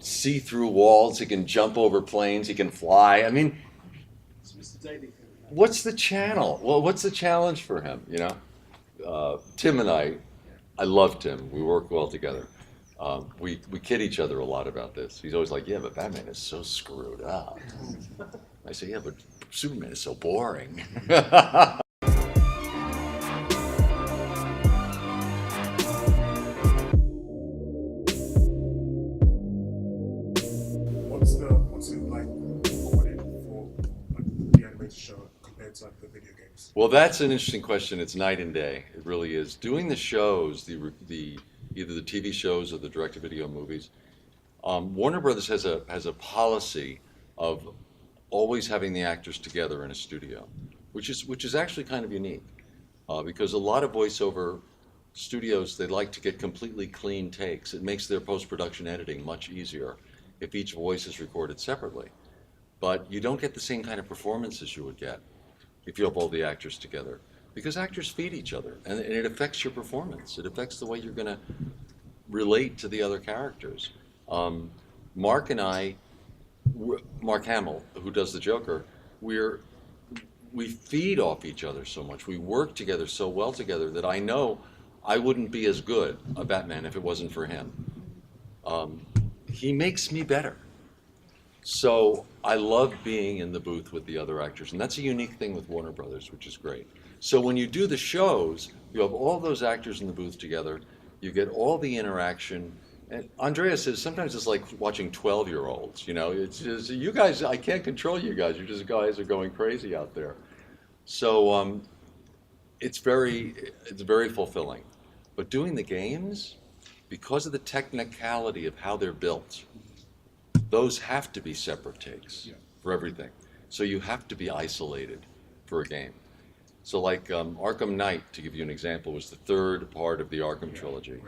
see through walls, he can jump over planes, he can fly. I mean, what's the channel? Well, what's the challenge for him, you know? Tim and I love Tim. We work well together. We kid each other a lot about this. He's always like, yeah, but Batman is so screwed up. I say, yeah, but Superman is so boring. What's it like recording for like, the animated show compared to like the video games? Well, that's an interesting question. It's night and day. It really is. Doing the shows, either the TV shows or the direct-to-video movies, Warner Brothers has a policy of always having the actors together in a studio, which is actually kind of unique, because a lot of voiceover studios, they like to get completely clean takes. It makes their post-production editing much easier if each voice is recorded separately. But you don't get the same kind of performances you would get if you have all the actors together, because actors feed each other, and it affects your performance. It affects the way you're going to relate to the other characters. Mark and I, Mark Hamill, who does the Joker, we feed off each other so much. We work together so well together that I know I wouldn't be as good a Batman if it wasn't for him. He makes me better. So I love being in the booth with the other actors, and that's a unique thing with Warner Brothers, which is great. So when you do the shows, you have all those actors in the booth together, you get all the interaction, and Andrea says sometimes it's like watching 12-year-olds, you know, it's just, you guys, I can't control you guys, you're just guys are going crazy out there. So it's very fulfilling. But doing the games, because of the technicality of how they're built, those have to be separate takes for everything. So you have to be isolated for a game. So like Arkham Knight, to give you an example, was the third part of the Arkham trilogy.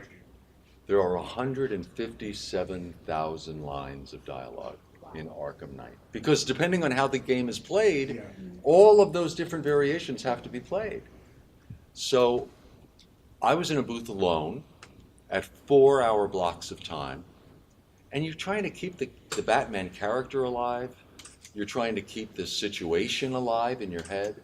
There are 157,000 lines of dialogue in Arkham Knight. Because depending on how the game is played, all of those different variations have to be played. So I was in a booth alone at 4-hour blocks of time, and you're trying to keep the Batman character alive, you're trying to keep this situation alive in your head,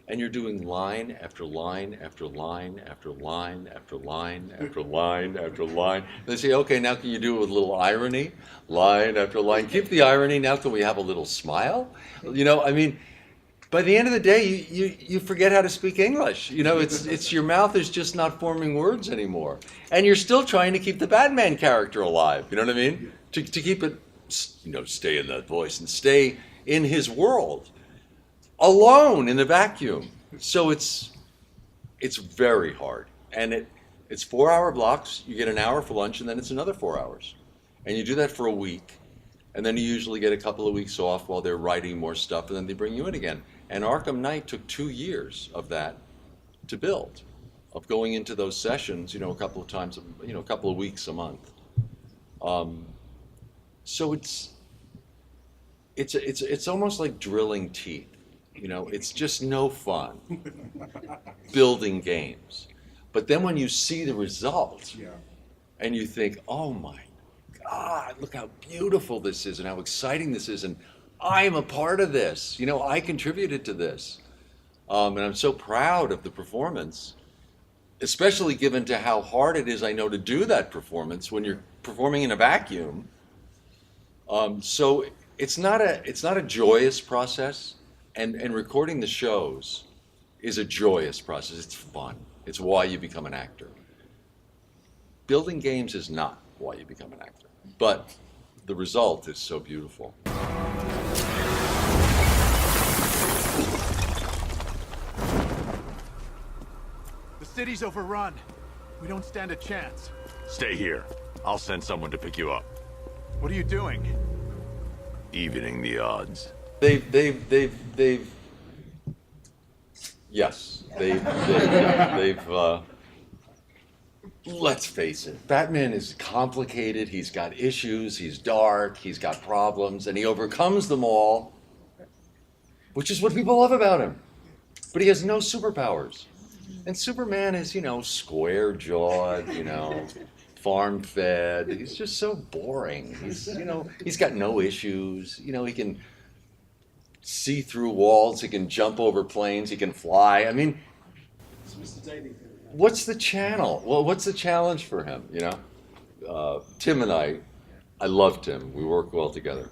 and you're doing line after line after line after line after line after line after line. They say, okay, now can you do it with a little irony? Line after line. Keep the irony, now can we have a little smile? You know, I mean, by the end of the day, you forget how to speak English. You know, it's your mouth is just not forming words anymore. And you're still trying to keep the Batman character alive, you know what I mean? To keep it, you know, stay in that voice and stay in his world. Alone in the vacuum. So it's very hard. And it's 4-hour blocks, you get an hour for lunch, and then it's another 4 hours. And you do that for a week. And then you usually get a couple of weeks off while they're writing more stuff, and then they bring you in again. And Arkham Knight took 2 years of that to build, of going into those sessions, you know, a couple of times, you know, a couple of weeks a month. So it's almost like drilling teeth. You know, it's just no fun building games. But then when you see the result, and you think, oh my God, look how beautiful this is and how exciting this is, and I'm a part of this. You know, I contributed to this. And I'm so proud of the performance, especially given to how hard it is, I know, to do that performance when you're performing in a vacuum. So it's not a joyous process, and recording the shows is a joyous process. It's fun. It's why you become an actor. Building games is not why you become an actor, but the result is so beautiful. The city's overrun. We don't stand a chance. Stay here. I'll send someone to pick you up. What are you doing? Evening the odds. Let's face it, Batman is complicated, he's got issues, he's dark, he's got problems, and he overcomes them all, which is what people love about him. But he has no superpowers. And Superman is, you know, square-jawed, you know, farm-fed. He's just so boring. He's, he's got no issues. He can see through walls. He can jump over planes. He can fly. I mean, what's the channel? Well, what's the challenge for him? Tim and I love Tim. We work well together.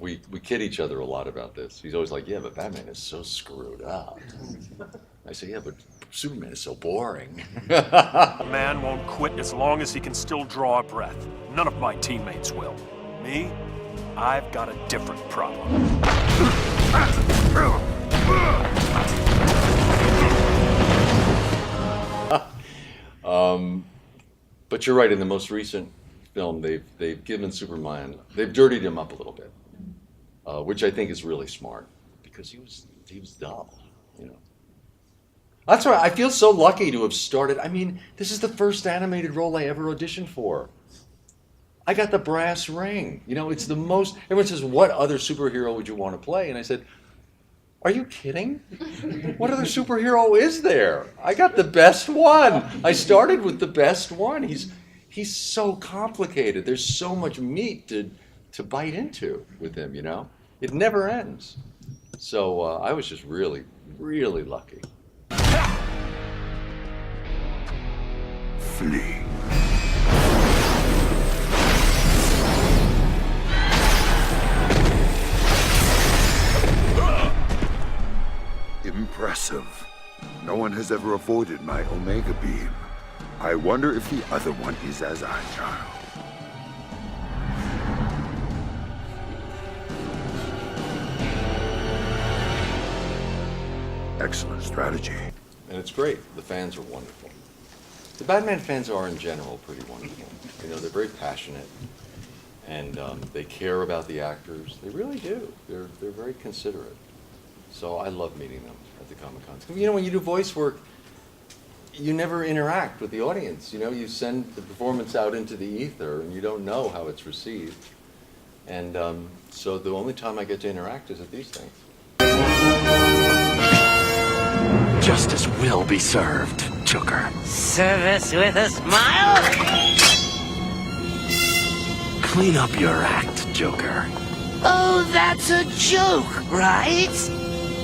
We kid each other a lot about this. He's always like, yeah, but Batman is so screwed up. I say, yeah, but Superman is so boring. A man won't quit as long as he can still draw a breath. None of my teammates will. Me, I've got a different problem. But you're right, in the most recent film, they've given Superman, they've dirtied him up a little bit, which I think is really smart, because he was dull, That's why I feel so lucky to have started. I mean, this is the first animated role I ever auditioned for. I got the brass ring. It's the most, everyone says, what other superhero would you want to play? And I said, are you kidding? What other superhero is there? I got the best one. I started with the best one. He's so complicated. There's so much meat to bite into with him, It never ends. So I was just really, really lucky. Flee. Impressive. No one has ever avoided my Omega Beam. I wonder if the other one is as agile. Excellent strategy. And it's great. The fans are wonderful. The Batman fans are, in general, pretty wonderful. They're very passionate, and they care about the actors. They really do. They're very considerate. So I love meeting them at the Comic-Cons. When you do voice work, you never interact with the audience. You send the performance out into the ether, and you don't know how it's received. And so the only time I get to interact is at these things. Justice will be served, Joker. Service with a smile? Clean up your act, Joker. Oh, that's a joke, right?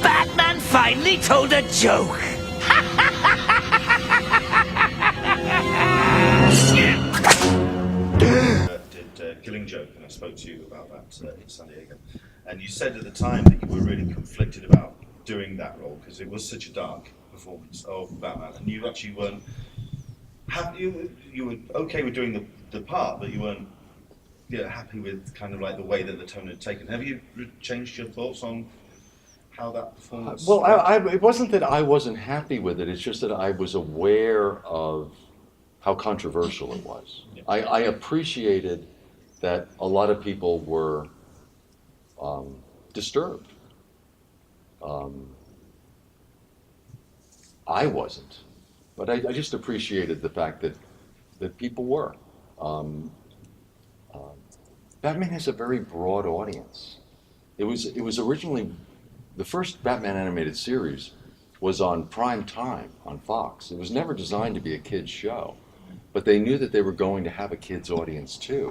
Batman finally told a joke. Did Killing Joke, and I spoke to you about that in San Diego. And you said at the time that you were really conflicted about doing that role because it was such a dark performance of Batman, and you actually weren't. You were okay with doing the part, but you weren't happy with kind of like the way that the tone had taken. Have you changed your thoughts on how that performance? Well, it wasn't that I wasn't happy with it. It's just that I was aware of how controversial it was. Yeah. I appreciated that a lot of people were disturbed. I wasn't, but I just appreciated the fact that people were. Batman has a very broad audience. It was originally, the first Batman animated series was on prime time on Fox. It was never designed to be a kid's show, but they knew that they were going to have a kid's audience too.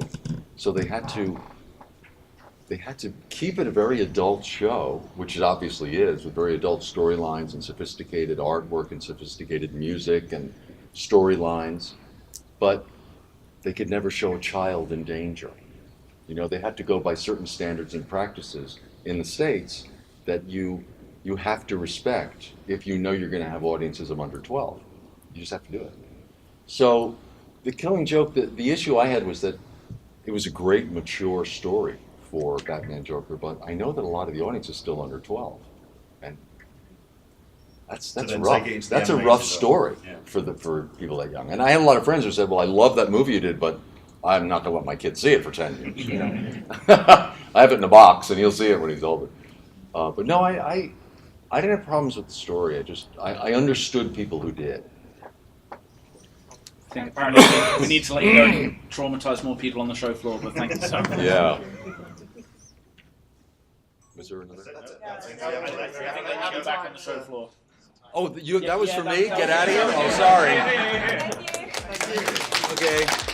So they had to keep it a very adult show, which it obviously is, with very adult storylines and sophisticated artwork and sophisticated music and storylines, but they could never show a child in danger. They had to go by certain standards and practices in the States that you have to respect if you know you're going to have audiences of under 12. You just have to do it. So the Killing Joke, the issue I had was that it was a great mature story for Batman Joker, but I know that a lot of the audience is still under 12, and that's rough. That's a rough story for people that young. And I had a lot of friends who said, "Well, I love that movie you did, but I'm not going to let my kid see it for 10 years." I have it in a box, and he'll see it when he's older. But no, I didn't have problems with the story. I understood people who did. I think apparently we need to let you go and traumatize more people on the show floor, but thank you so much. Yeah. Was there another? I think they have you back on the show floor. Oh, that was for me? Get out of here? Oh, sorry. Thank you. Okay.